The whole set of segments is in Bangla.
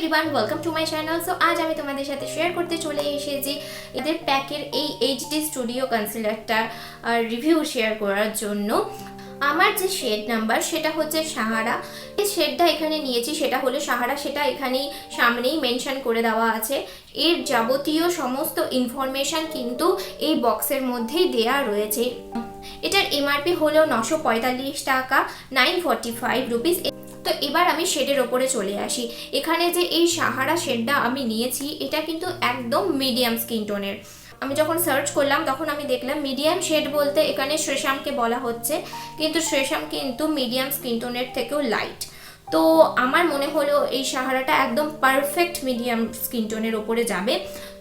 Everyone, welcome to my channel. So আজ আমি তোমাদের সাথে শেয়ার করতে চলে এসেছি এদের প্যাকের এই এইচডি স্টুডিও কনসিলারটা রিভিউ শেয়ার করার জন্য। আমার যে শেড নাম্বার সেটা হচ্ছে সাহারা। এই শেডটা এখানে নিয়েছি সেটা হলো সাহারা, সেটা এখানেই সামনেই মেনশন করে দেওয়া আছে। এর যাবতীয় সমস্ত ইনফরমেশন কিন্তু এই বক্সের মধ্যেই দেয়া রয়েছে। এটার এমআরপি হলো 945 টাকা, 945 রুপিস। তো এবার আমি শেডের ওপরে চলে আসি। এখানে যে এই সাহারা শেডটা আমি নিয়েছি এটা কিন্তু একদম মিডিয়াম স্কিন টোনের। আমি যখন সার্চ করলাম তখন আমি দেখলাম মিডিয়াম শেড বলতে এখানে শ্রেশামকে বলা হচ্ছে, কিন্তু শ্রেশাম কিন্তু মিডিয়াম স্কিন টোনের থেকেও লাইট। তো আমার মনে হলো এই সাহারাটা একদম পারফেক্ট মিডিয়াম স্কিন টোনের ওপরে যাবে।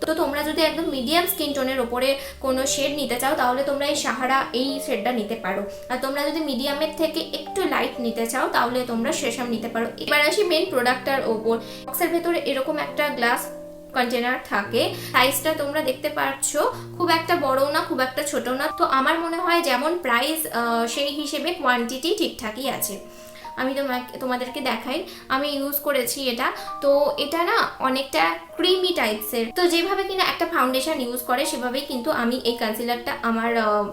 তো তোমরা যদি একদম মিডিয়াম স্কিন টোনের ওপরে কোনো শেড নিতে চাও তাহলে তোমরা এই সাহারা এই শেডটা নিতে পারো, আর তোমরা যদি মিডিয়ামের থেকে একটু লাইট নিতে চাও তাহলে তোমরা শ্রেশাম নিতে পারো। এবার আসি মেন প্রোডাক্টটার ওপর। বক্সের ভেতরে এরকম একটা গ্লাস কন্টেনার থাকে। সাইজটা তোমরা দেখতে পাচ্ছ, খুব একটা বড় না খুব একটা ছোট না। তো আমার মনে হয় যেমন প্রাইস সেই হিসেবে কোয়ান্টিটি ঠিকঠাকই আছে। আমি তোমাদেরকে দেখাই, আমি ইউজ করেছি এটা। তো এটা না অনেকটা ক্রিমি টাইপসের। তো যেভাবে কিনা একটা ফাউন্ডেশন ইউজ করে সেভাবেই কিন্তু আমি এই কনসিলারটা আমার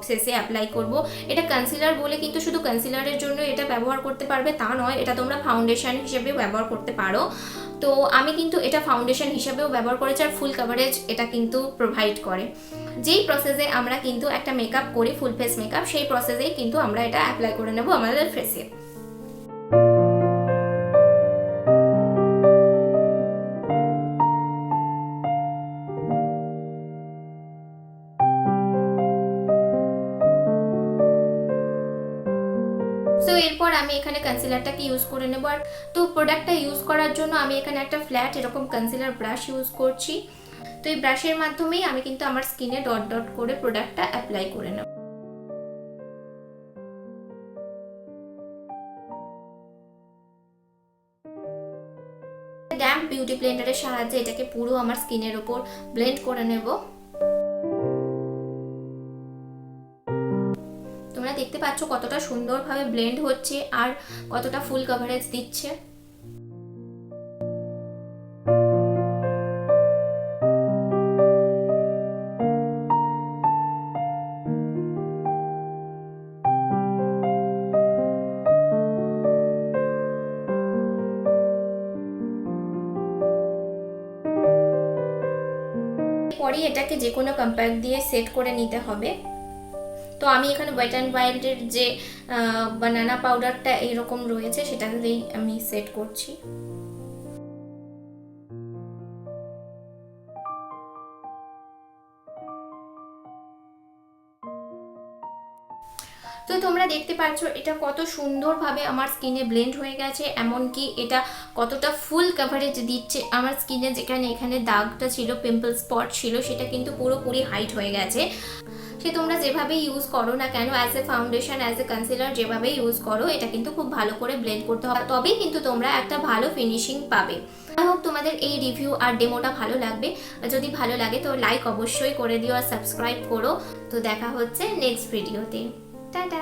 ফেসে অ্যাপ্লাই করব। এটা কনসিলার বলে কিন্তু শুধু কনসিলারের জন্য এটা ব্যবহার করতে পারবে তা নয়, এটা তোমরা ফাউন্ডেশন হিসেবেও ব্যবহার করতে পারো। তো আমি কিন্তু এটা ফাউন্ডেশন হিসেবেও ব্যবহার করেছি, আর ফুল কভারেজ এটা কিন্তু প্রোভাইড করে। যেই প্রসেসে আমরা কিন্তু একটা মেকআপ করি, ফুল ফেস মেকআপ, সেই প্রসেসেই কিন্তু আমরা এটা অ্যাপ্লাই করে নেব আমাদের ফেসে। সো এরপর আমি এখানে কনসিলারটাকে ইউজ করে নেব। আর তো প্রোডাক্টটা ইউজ করার জন্য আমি এখানে একটা ফ্ল্যাট এরকম কনসিলার ব্রাশ ইউজ করছি। তো এই ব্রাশের মাধ্যমেই আমি কিন্তু আমার স্কিনে ডট ডট করে প্রোডাক্টটা অ্যাপ্লাই করে নেব। ড্যাম্প বিউটি ব্লেন্ডারের সাহায্যে এটাকে পুরো আমার স্কিনের উপর ব্লেন্ড করে নেব। তোমরা দেখতে পাচ্ছ কতটা সুন্দরভাবে ব্লেন্ড হচ্ছে আর কতটা ফুল কভারেজ দিচ্ছে। পরে এটাকে যে কোনো কম্প্যাক্ট দিয়ে সেট করে নিতে হবে। তো আমি এখানে ওয়েট অ্যান্ড ওয়াইল্ডের যে বানানা পাউডারটা এইরকম রয়েছে সেটা দিয়েই আমি সেট করছি। তো তোমরা দেখতে পাচ্ছ এটা কত সুন্দরভাবে আমার স্কিনে ব্লেন্ড হয়ে গেছে, এমনকি এটা কতটা ফুল কভারেজ দিচ্ছে আমার স্কিনে। যেখানে এখানে দাগটা ছিল, পিম্পল স্পট ছিল, সেটা কিন্তু পুরোপুরি হাইট হয়ে গেছে। সে তোমরা যেভাবেই ইউজ করো না কেন, as a foundation, as a concealer, যেভাবেই ইউজ করো এটা কিন্তু খুব ভালো করে ব্লেন্ড করতে হবে, তবেই কিন্তু তোমরা একটা ভালো ফিনিশিং পাবে। আই হোপ তোমাদের এই রিভিউ আর ডেমোটা ভালো লাগবে। যদি ভালো লাগে তো লাইক অবশ্যই করে দিও আর সাবস্ক্রাইব করো। তো দেখা হচ্ছে নেক্সট ভিডিওতে। টাটা।